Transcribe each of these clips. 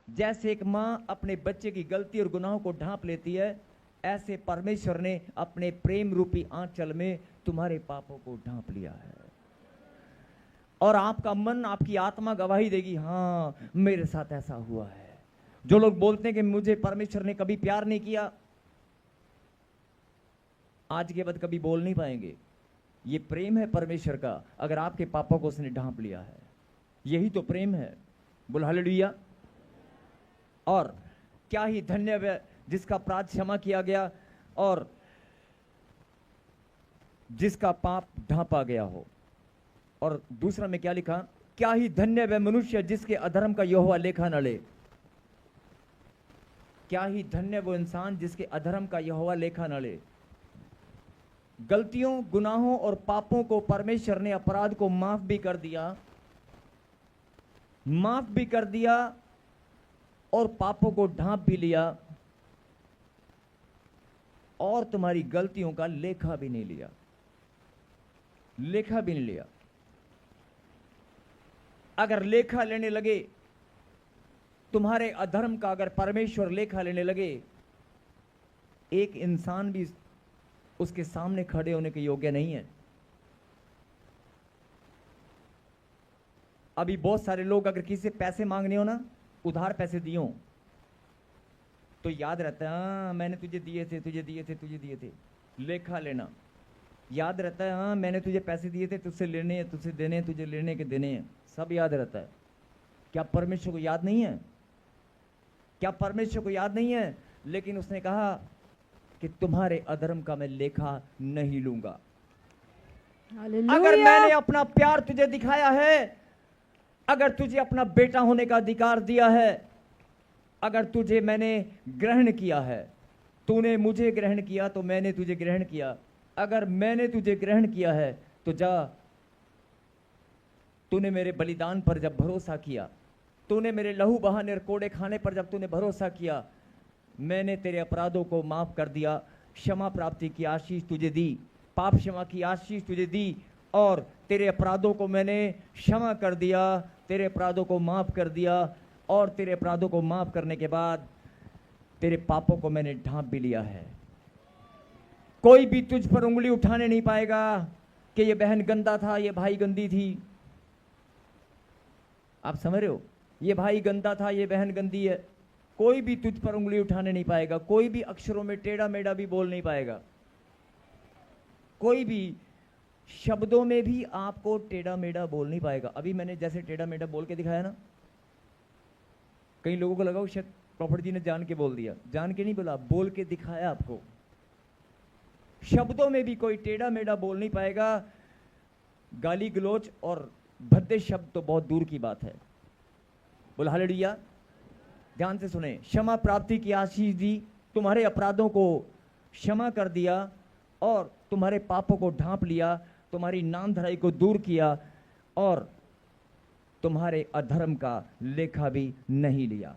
जैसे एक माँ अपने बच्चे की गलती और गुनाहों को ढांप लेती है, ऐसे परमेश्वर ने अपने प्रेम रूपी आंचल में तुम्हारे पापों को ढांप लिया है। और आपका मन, आपकी आत्मा गवाही देगी, हाँ मेरे साथ ऐसा हुआ है। जो लोग बोलते हैं कि मुझे परमेश्वर ने कभी प्यार नहीं किया, आज के बाद कभी बोल नहीं पाएंगे। ये प्रेम है परमेश्वर का, अगर आपके पापों को उसने ढांप लिया है। यही तो प्रेम है। बोल हालेलुया। और क्या ही धन्य है जिसका अपराध क्षमा किया गया और जिसका पाप ढांपा गया हो। और दूसरा में क्या लिखा, क्या ही धन्य है मनुष्य जिसके अधर्म का यहोवा लेखा न ले। क्या ही धन्य वो इंसान जिसके अधर्म का यहोवा लेखा न ले। गलतियों, गुनाहों और पापों को परमेश्वर ने, अपराध को माफ भी कर दिया और पापों को ढांप भी लिया और तुम्हारी गलतियों का लेखा भी नहीं लिया। अगर लेखा लेने लगे तुम्हारे अधर्म का, अगर परमेश्वर लेखा लेने लगे, एक इंसान भी उसके सामने खड़े होने के योग्य नहीं है। अभी बहुत सारे लोग अगर किसी से पैसे मांगने हो ना, उधार पैसे दिए हो तो याद रहता है, हाँ मैंने तुझे दिए थे। लेखा लेना याद रहता है, हाँ मैंने तुझे पैसे दिए थे, तुझसे लेने हैं, तुझसे देने हैं, तुझे लेने के देने हैं, सब याद रहता है। क्या परमेश्वर को याद नहीं है? लेकिन उसने कहा कि तुम्हारे अधर्म का मैं लेखा नहीं लूंगा। अगर मैंने अपना प्यार तुझे दिखाया है, अगर तुझे अपना बेटा होने का अधिकार दिया है, अगर तुझे मैंने ग्रहण किया है, तूने मुझे ग्रहण किया तो मैंने तुझे ग्रहण किया। अगर मैंने तुझे ग्रहण किया है तो जा, तूने मेरे बलिदान पर जब भरोसा किया, तूने मेरे लहू बहाने और कोड़े खाने पर जब तूने भरोसा किया, मैंने तेरे अपराधों को माफ कर दिया, क्षमा प्राप्ति की आशीष तुझे दी, पाप क्षमा की आशीष तुझे दी और तेरे अपराधों को मैंने क्षमा कर दिया, तेरे अपराधों को माफ कर दिया और तेरे अपराधों को माफ करने के बाद तेरे पापों को मैंने ढांप भी लिया है। कोई भी तुझ पर उंगली उठाने नहीं पाएगा कि ये बहन गंदा था, ये भाई गंदी थी। आप समझ रहे हो? ये भाई गंदा था, ये बहन गंदी है। कोई भी तुझ पर उंगली उठाने नहीं पाएगा। कोई भी अक्षरों में टेढ़ा मेढ़ा भी बोल नहीं पाएगा। कोई भी शब्दों में भी आपको टेढ़ा मेढ़ा बोल नहीं पाएगा। अभी मैंने जैसे टेढ़ा मेढ़ा बोल के दिखाया ना, कई लोगों को लगा शायद प्रॉफिट जी ने जान के बोल दिया। जान के नहीं बोला, बोल के दिखाया आपको। शब्दों में भी कोई टेढ़ा मेढ़ा बोल नहीं पाएगा। गाली गलौज और भद्दे शब्द तो बहुत दूर की बात है। बोल हालेलुया। ध्यान से सुने। क्षमा प्राप्ति की आशीष दी, तुम्हारे अपराधों को क्षमा कर दिया और तुम्हारे पापों को ढांप लिया, तुम्हारी नामधराई को दूर किया और तुम्हारे अधर्म का लेखा भी नहीं लिया।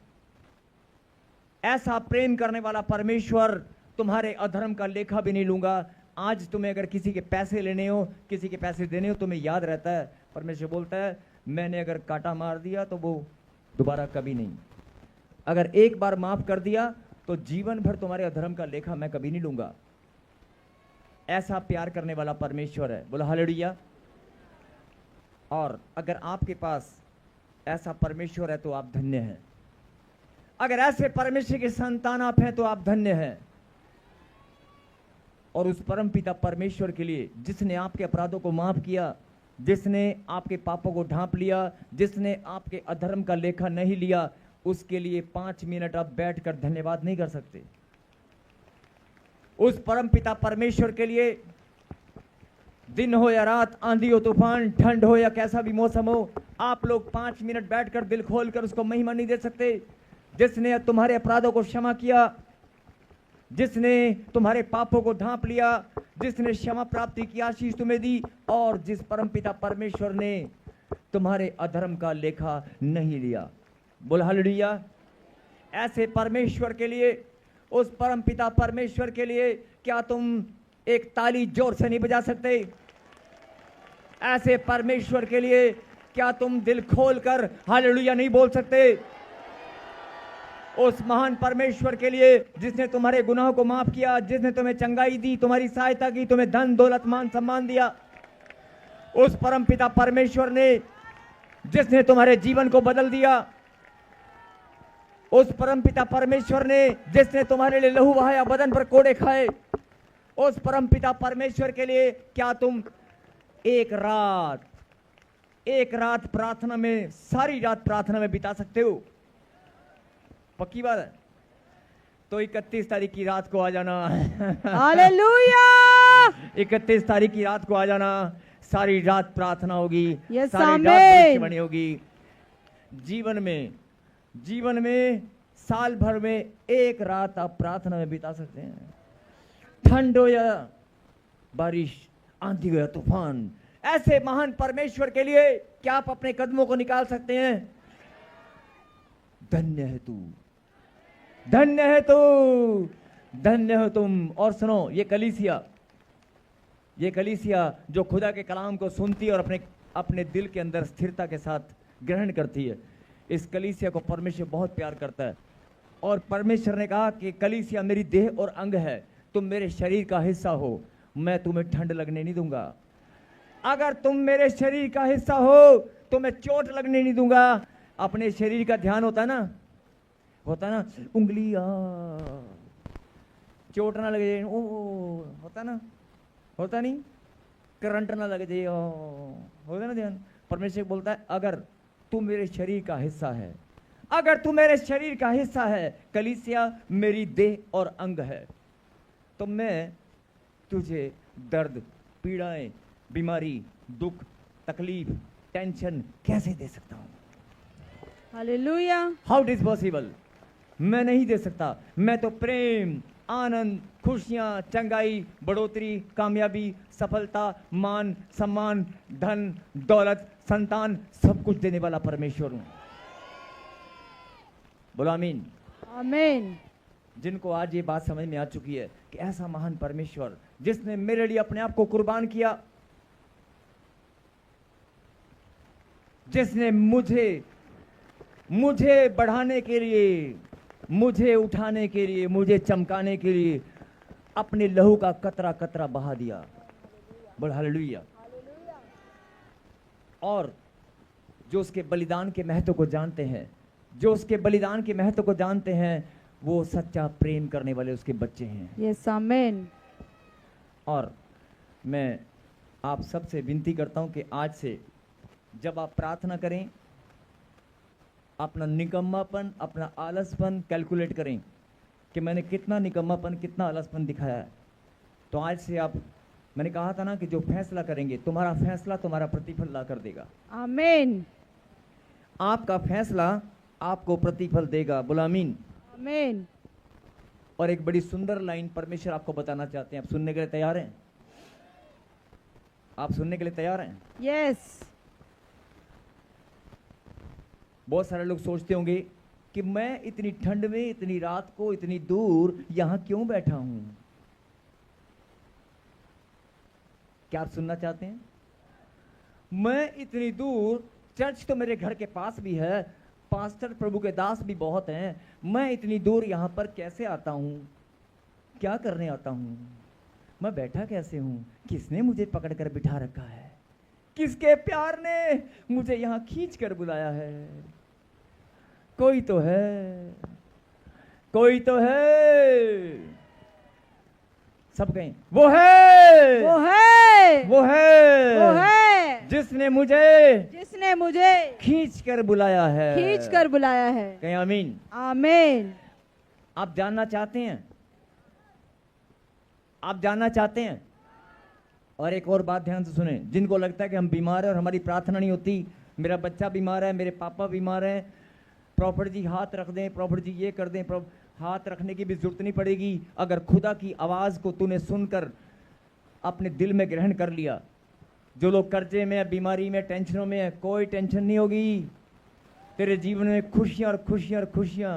ऐसा प्रेम करने वाला परमेश्वर तुम्हारे अधर्म का लेखा भी नहीं लूंगा। आज तुम्हें अगर किसी के पैसे लेने हो, किसी के पैसे देने हो, तुम्हें याद रहता है, परमेश्वर बोलता है मैंने अगर कांटा मार दिया तो वो दोबारा कभी नहीं। अगर एक बार माफ कर दिया तो जीवन भर तुम्हारे अधर्म का लेखा मैं कभी नहीं लूंगा। ऐसा प्यार करने वाला परमेश्वर है। बोला हालेलुया। और अगर आपके पास ऐसा परमेश्वर है तो आप धन्य हैं। अगर ऐसे परमेश्वर के संतान आप हैं तो आप धन्य हैं। और उस परम पिता परमेश्वर के लिए, जिसने आपके अपराधों को माफ किया, जिसने आपके पापों को ढांप लिया, जिसने आपके अधर्म का लेखा नहीं लिया, उसके लिए 5 मिनट आप बैठकर धन्यवाद नहीं कर सकते। उस परम पिता परमेश्वर के लिए दिन हो या रात, आंधी हो तूफान, ठंड हो या कैसा भी मौसम हो, आप लोग 5 मिनट बैठकर दिल खोलकर उसको महिमा नहीं दे सकते। जिसने तुम्हारे अपराधों को क्षमा किया, जिसने तुम्हारे पापों को ढांप लिया, जिसने क्षमा प्राप्ति की आशीष तुम्हें दी और जिस परमपिता परमेश्वर ने तुम्हारे अधर्म का लेखा नहीं लिया। बोल हालेलुया। ऐसे परमेश्वर के लिए, उस परमपिता परमेश्वर के लिए क्या तुम एक ताली जोर से नहीं बजा सकते? ऐसे परमेश्वर के लिए क्या तुम दिल खोलकर हालेलुया नहीं बोल सकते? उस महान परमेश्वर के लिए जिसने तुम्हारे गुनाहों को माफ किया, जिसने तुम्हें चंगाई दी, तुम्हारी सहायता की, तुम्हें धन दौलत मान सम्मान दिया। उस परमपिता परमेश्वर ने जिसने तुम्हारे जीवन को बदल दिया, उस परमपिता परमेश्वर ने जिसने तुम्हारे लिए लहू बहाया, बदन पर कोड़े खाए, उस परमपिता परमेश्वर के लिए क्या तुम एक रात प्रार्थना में, सारी रात प्रार्थना में बिता सकते हो? पक्की बात है? तो 31 तारीख की रात को आ जाना। हालेलुया। 31 तारीख की रात को आ जाना, सारी रात प्रार्थना होगी, Yes, सारी रात आमीन। भविष्यवाणी होगी। जीवन में साल भर में एक रात आप प्रार्थना में बिता सकते हैं। ठंड हो या बारिश, आंधी हो या तूफान, ऐसे महान परमेश्वर के लिए क्या आप अपने कदमों को निकाल सकते हैं? धन्य है तू, धन्य है तू, धन्य हो तुम। और सुनो, ये कलीसिया जो खुदा के कलाम को सुनती है और अपने दिल के अंदर स्थिरता के साथ ग्रहण करती है, इस कलीसिया को परमेश्वर बहुत प्यार करता है। और परमेश्वर ने कहा कि कलीसिया मेरी देह और अंग है, तुम मेरे शरीर का हिस्सा हो, मैं तुम्हें ठंड लगने नहीं दूंगा। अगर तुम मेरे शरीर का हिस्सा हो तो मैं चोट लगने नहीं दूंगा। अपने शरीर का ध्यान होता है ना, उंगलियां चोट ना लगे, ओ होता ना, होता नहीं, करंट ना लगे जाए, होता ना ध्यान। परमेश्वर बोलता है अगर तू मेरे शरीर का हिस्सा है, अगर तू मेरे शरीर का हिस्सा है, कलीसिया मेरी देह और अंग है, तो मैं तुझे दर्द, पीड़ाएं, बीमारी, दुख, तकलीफ, टेंशन कैसे दे सकता हूं? Hallelujah. How it is possible? मैं नहीं दे सकता। मैं तो प्रेम, आनंद, खुशियां, चंगाई, बढ़ोतरी, कामयाबी, सफलता, मान, सम्मान, धन, दौलत, संतान, सब कुछ देने वाला परमेश्वर हूं। बोलो आमीन। आमीन। जिनको आज ये बात समझ में आ चुकी है कि ऐसा महान परमेश्वर जिसने मेरे लिए अपने आप को कुर्बान किया, जिसने मुझे बढ़ाने के लिए, मुझे उठाने के लिए, मुझे चमकाने के लिए अपने लहू का कतरा कतरा बहा दिया। बोल हालेलुया। और जो उसके बलिदान के महत्व को जानते हैं, जो उसके बलिदान के महत्व को जानते हैं, वो सच्चा प्रेम करने वाले उसके बच्चे हैं। यस आमीन। और मैं आप सबसे विनती करता हूं कि आज से जब आप प्रार्थना करें, अपना निकम्मापन, अपना आलसपन कैलकुलेट करें कि मैंने कितना निकम्मापन, कितना आलसपन दिखाया है। तो आज से आप, मैंने कहा था ना कि जो फैसला करेंगे, तुम्हारा फैसला तुम्हारा प्रतिफल ला कर देगा। आमीन। आपका फैसला आपको प्रतिफल देगा। बोलो आमीन। आमीन। और एक बड़ी सुंदर लाइन परमेश्वर आपको बताना चाहते हैं। आप सुनने के लिए तैयार हैं? आप सुनने के लिए तैयार हैं? यस। बहुत सारे लोग सोचते होंगे कि मैं इतनी ठंड में, इतनी रात को, इतनी दूर यहां क्यों बैठा हूं। क्या आप सुनना चाहते हैं? मैं इतनी दूर, चर्च तो मेरे घर के पास भी है, पास्टर प्रभु के दास भी बहुत हैं, मैं इतनी दूर यहां पर कैसे आता हूं, क्या करने आता हूं, मैं बैठा कैसे हूं, किसने मुझे पकड़ कर बिठा रखा है, किसके प्यार ने मुझे यहां खींच कर बुलाया है। कोई तो है, कोई तो है। सब कहें वो है, वो है, वो है, वो है, जिसने मुझे खींच कर बुलाया है, खींच कर बुलाया है। कहें आमीन। आमीन। आप जानना चाहते हैं? आप जानना चाहते हैं? और एक और बात ध्यान से सुने, जिनको लगता है कि हम बीमार हैं और हमारी प्रार्थना नहीं होती, मेरा बच्चा बीमार है, मेरे पापा बीमार हैं, प्रॉफिट जी हाथ रख दें, प्रॉफिट जी ये कर दें, हाथ रखने की भी जरूरत नहीं पड़ेगी। अगर खुदा की आवाज को तूने सुनकर अपने दिल में ग्रहण कर लिया, जो लोग कर्जे में, बीमारी में, टेंशनों में है, कोई टेंशन नहीं होगी। तेरे जीवन में खुशियां और खुशियां और खुशियां।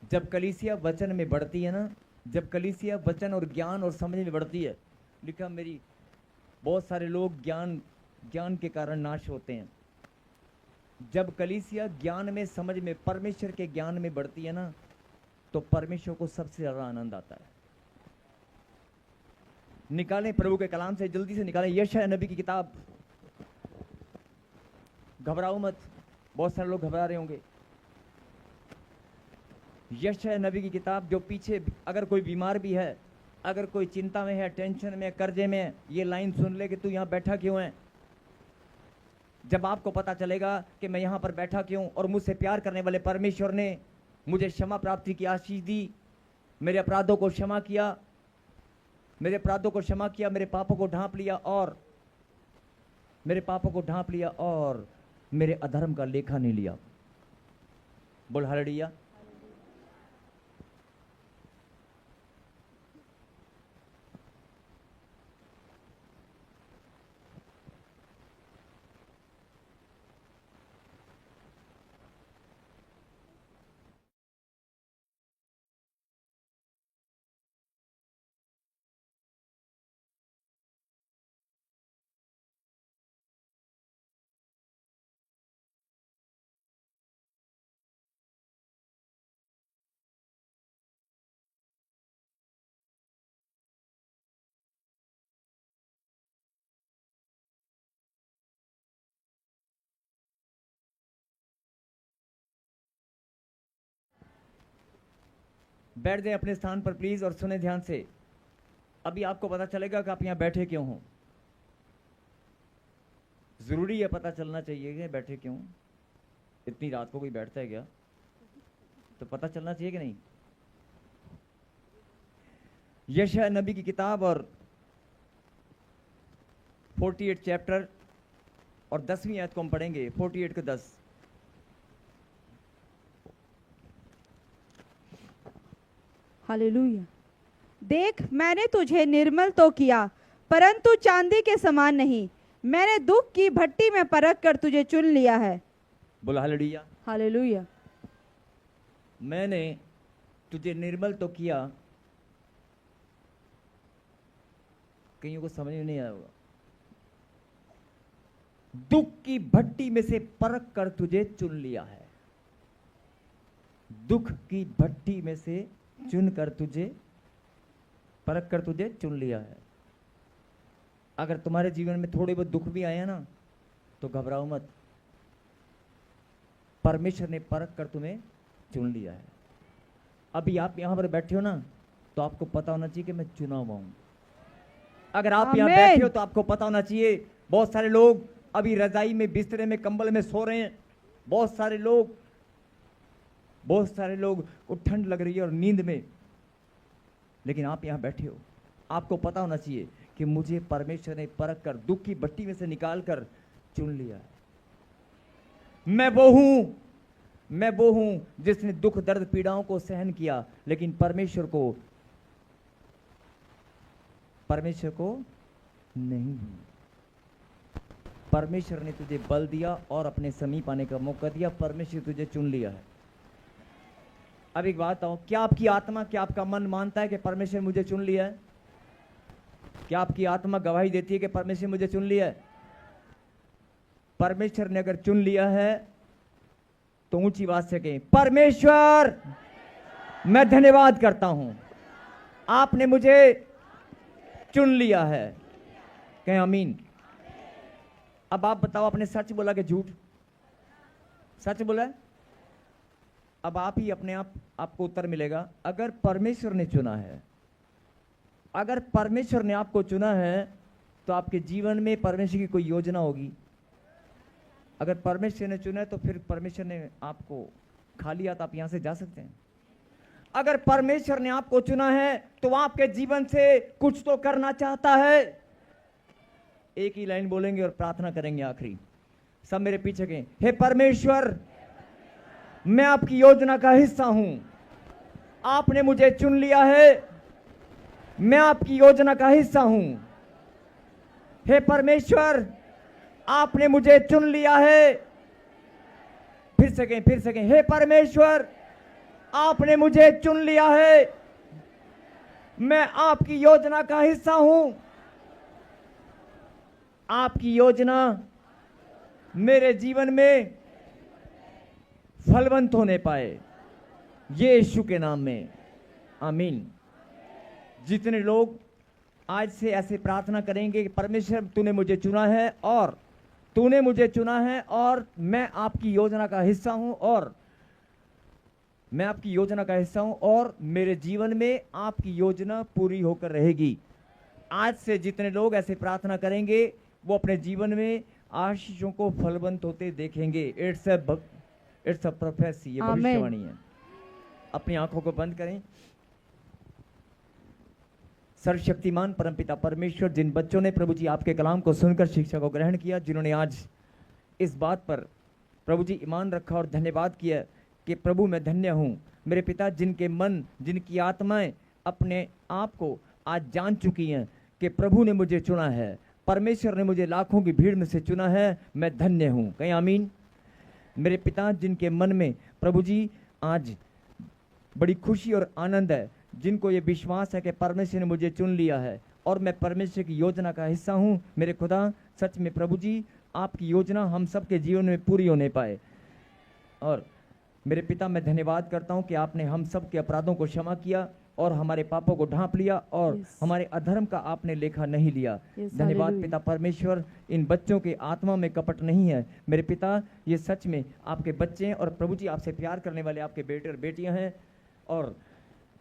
जब कलीसिया वचन में बढ़ती है ना, जब कलीसिया वचन और ज्ञान और समझ में बढ़ती है, लिखा मेरी बहुत सारे लोग ज्ञान के कारण नाश होते हैं। जब कलीसिया ज्ञान में, समझ में, परमेश्वर के ज्ञान में बढ़ती है ना, तो परमेश्वर को सबसे ज्यादा आनंद आता है। निकालें प्रभु के कलाम से, जल्दी से निकालें यशायाह नबी की किताब। घबराओ मत, बहुत सारे लोग घबरा रहे होंगे। यशायाह नबी की किताब, जो पीछे अगर कोई बीमार भी है, अगर कोई चिंता में है, टेंशन में, कर्जे में है, ये लाइन सुन ले कि तू यहां बैठा क्यों है। जब आपको पता चलेगा कि मैं यहां पर बैठा क्यों, और मुझसे प्यार करने वाले परमेश्वर ने मुझे क्षमा प्राप्ति की आशीष दी, मेरे अपराधों को क्षमा किया, मेरे अपराधों को क्षमा किया, मेरे पापों को ढांप लिया, और मेरे पापों को ढांप लिया और मेरे अधर्म का लेखा नहीं लिया। बोल हालेलुया। बैठ जाएं अपने स्थान पर प्लीज और सुने ध्यान से। अभी आपको पता चलेगा कि आप यहां बैठे क्यों हो। जरूरी है, पता चलना चाहिए कि बैठे क्यों। इतनी रात को कोई बैठता है क्या? तो पता चलना चाहिए कि नहीं। यशायाह नबी की किताब और 48 चैप्टर और 10वीं आयत को हम पढ़ेंगे। 48 के 10। हालेलुया। देख, मैंने तुझे निर्मल तो किया, परंतु चांदी के समान नहीं। मैंने दुख की भट्टी में परख कर तुझे चुन लिया है। बोला हालेलुया। हालेलुया। मैंने तुझे निर्मल तो किया, कईयों को समझ में नहीं आया होगा। दुख की भट्टी में से परख कर तुझे चुन लिया है। दुख की भट्टी में से चुन कर तुझे, परख कर तुझे चुन लिया है। अगर तुम्हारे जीवन में थोड़े बहुत दुख भी आए हैं ना, तो घबराओ मत, परमेश्वर ने परख कर तुम्हें चुन लिया है। अभी आप यहां पर बैठे हो ना, तो आपको पता होना चाहिए कि मैं चुना हुआ हूं। अगर आप यहां बैठे हो तो आपको पता होना चाहिए। बहुत सारे लोग अभी रजाई में, बिस्तरे में, कंबल में सो रहे हैं। बहुत सारे लोग को ठंड लग रही है और नींद में, लेकिन आप यहां बैठे हो। आपको पता होना चाहिए कि मुझे परमेश्वर ने परख कर, दुख की भट्टी में से निकाल कर चुन लिया है। मैं वो हूं जिसने दुख, दर्द, पीड़ाओं को सहन किया, लेकिन परमेश्वर को नहीं। परमेश्वर ने तुझे बल दिया और अपने समीप आने का मौका दिया। परमेश्वर तुझे चुन लिया है। अब एक बात बताओ, क्या आपकी आत्मा, क्या आपका मन मानता है कि परमेश्वर मुझे चुन लिया है? क्या आपकी आत्मा गवाही देती है कि परमेश्वर मुझे चुन लिया है? परमेश्वर ने अगर चुन लिया है तो ऊंची आवाज से कहें, परमेश्वर मैं धन्यवाद करता हूं, आपने मुझे चुन लिया है। कहें आमीन। अब आप बताओ, आपने सच बोला कि झूठ? सच बोला है। अब आप ही अपने आपको उत्तर मिलेगा। अगर परमेश्वर ने चुना है, अगर परमेश्वर ने आपको चुना है, तो आपके जीवन में परमेश्वर की कोई योजना होगी। अगर परमेश्वर ने चुना है तो फिर परमेश्वर ने आपको खा लिया तो आप यहां से जा सकते हैं। अगर परमेश्वर ने आपको चुना है तो आपके जीवन से कुछ तो करना चाहता है। एक ही लाइन बोलेंगे और प्रार्थना करेंगे आखिरी। सब मेरे पीछे के, हे परमेश्वर, मैं आपकी योजना का हिस्सा हूं, आपने मुझे चुन लिया है, मैं आपकी योजना का हिस्सा हूं। हे परमेश्वर, आपने मुझे चुन लिया है। फिर से कहें, हे परमेश्वर, आपने मुझे चुन लिया है, मैं आपकी योजना का हिस्सा हूं। आपकी योजना मेरे जीवन में फलवंत होने पाए, ये यीशु के नाम में, आमीन। जितने लोग आज से ऐसे प्रार्थना करेंगे कि परमेश्वर तूने मुझे चुना है और तूने मुझे चुना है और मैं आपकी योजना का हिस्सा हूं और मैं आपकी योजना का हिस्सा हूं और मेरे जीवन में आपकी योजना पूरी होकर रहेगी। आज से जितने लोग ऐसे प्रार्थना करेंगे वो अपने जीवन में आशीषों को फलवंत होते देखेंगे। इट्स अ प्रोफेसी, ये आमीन। भविष्यवाणी है। अपनी आंखों को बंद करें। सर्वशक्तिमान परमपिता परमेश्वर, जिन बच्चों ने प्रभु जी आपके कलाम को सुनकर शिक्षा को ग्रहण किया, जिन्होंने आज इस बात पर प्रभु जी ईमान रखा और धन्यवाद किया कि प्रभु मैं धन्य हूँ। मेरे पिता, जिनके मन, जिनकी आत्माएं अपने आप को आज जान चुकी हैं कि प्रभु ने मुझे चुना है, परमेश्वर ने मुझे लाखों की भीड़ में से चुना है, मैं धन्य हूँ। कहीं आमीन। मेरे पिता, जिनके मन में प्रभु जी आज बड़ी खुशी और आनंद है, जिनको ये विश्वास है कि परमेश्वर ने मुझे चुन लिया है और मैं परमेश्वर की योजना का हिस्सा हूँ। मेरे खुदा, सच में प्रभु जी आपकी योजना हम सबके जीवन में पूरी होने पाए। और मेरे पिता, मैं धन्यवाद करता हूँ कि आपने हम सब के अपराधों को क्षमा किया और हमारे पापों को ढांप लिया और हमारे अधर्म का आपने लेखा नहीं लिया। धन्यवाद पिता परमेश्वर, इन बच्चों के आत्मा में कपट नहीं है। मेरे पिता, ये सच में आपके बच्चे हैं और प्रभु जी आपसे प्यार करने वाले आपके बेटे और बेटियां हैं। और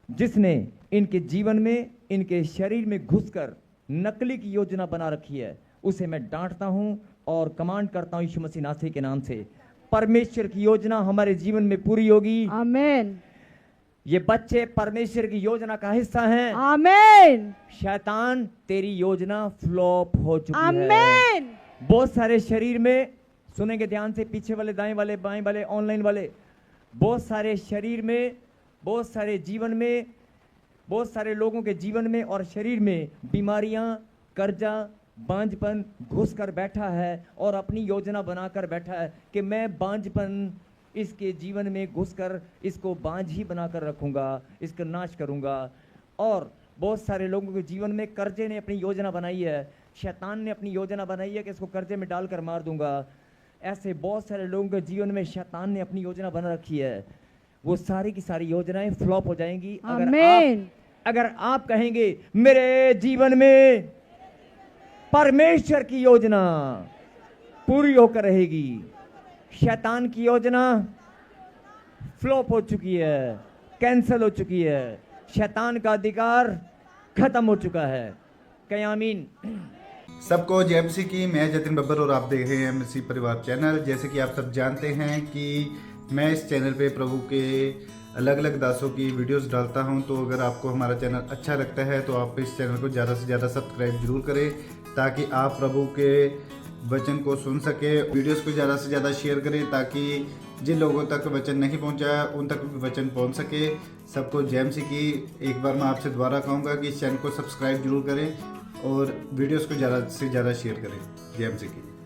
जिसने इनके जीवन में, इनके शरीर में घुसकर नकली की योजना बना रखी है, उसे मैं डांटता हूं और कमांड करता हूं यीशु मसीह नासरी के नाम से, परमेश्वर की योजना हमारे जीवन में पूरी होगी। आमीन। ये बच्चे परमेश्वर की योजना का हिस्सा हैं। आमीन। शैतान, तेरी योजना फ्लॉप हो चुकी है। आमीन। बहुत सारे शरीर में, सुनेंगे ध्यान से, पीछे वाले, दाएं वाले, बाएं वाले, ऑनलाइन वाले, बहुत सारे शरीर में, बहुत सारे जीवन में, बहुत सारे लोगों के जीवन में और शरीर में बीमारियां, कर्जा, बांझपन घुस कर बैठा है और अपनी योजना बनाकर बैठा है कि मैं बांझपन इसके जीवन में घुसकर इसको बांझ ही बनाकर रखूंगा, इसका नाश करूंगा। और बहुत सारे लोगों के जीवन में कर्जे ने अपनी योजना बनाई है, शैतान ने अपनी योजना बनाई है कि इसको कर्जे में डालकर मार दूंगा। ऐसे बहुत सारे लोगों के जीवन में शैतान ने अपनी योजना बना रखी है। वो सारी की सारी योजनाएं फ्लॉप हो जाएंगी अगर आप कहेंगे मेरे जीवन में परमेश्वर की योजना पूरी होकर रहेगी। शैतान की योजना फ्लॉप हो चुकी है, कैंसिल हो चुकी है, शैतान का अधिकार खत्म हो चुका है। कहीं आमीन। सबको जय मसीह की। मैं जतिन बब्बर और आप देख रहे हैं मसीह परिवार चैनल। जैसे कि आप सब जानते हैं कि मैं इस चैनल पे प्रभु के अलग अलग दासों की वीडियोस डालता हूं, तो अगर आपको हमारा चैनल अच्छा लगता है तो आप इस चैनल को ज़्यादा से ज़्यादा सब्सक्राइब जरूर करें, ताकि आप प्रभु के वचन को सुन सके। वीडियोस को ज़्यादा से ज़्यादा शेयर करें ताकि जिन लोगों तक वचन नहीं पहुंचा उन तक वचन पहुंच सके। सबको जय मसीह की। एक बार मैं आपसे दोबारा कहूँगा कि इस चैनल को सब्सक्राइब जरूर करें और वीडियोस को ज़्यादा से ज़्यादा शेयर करें। जय मसीह की।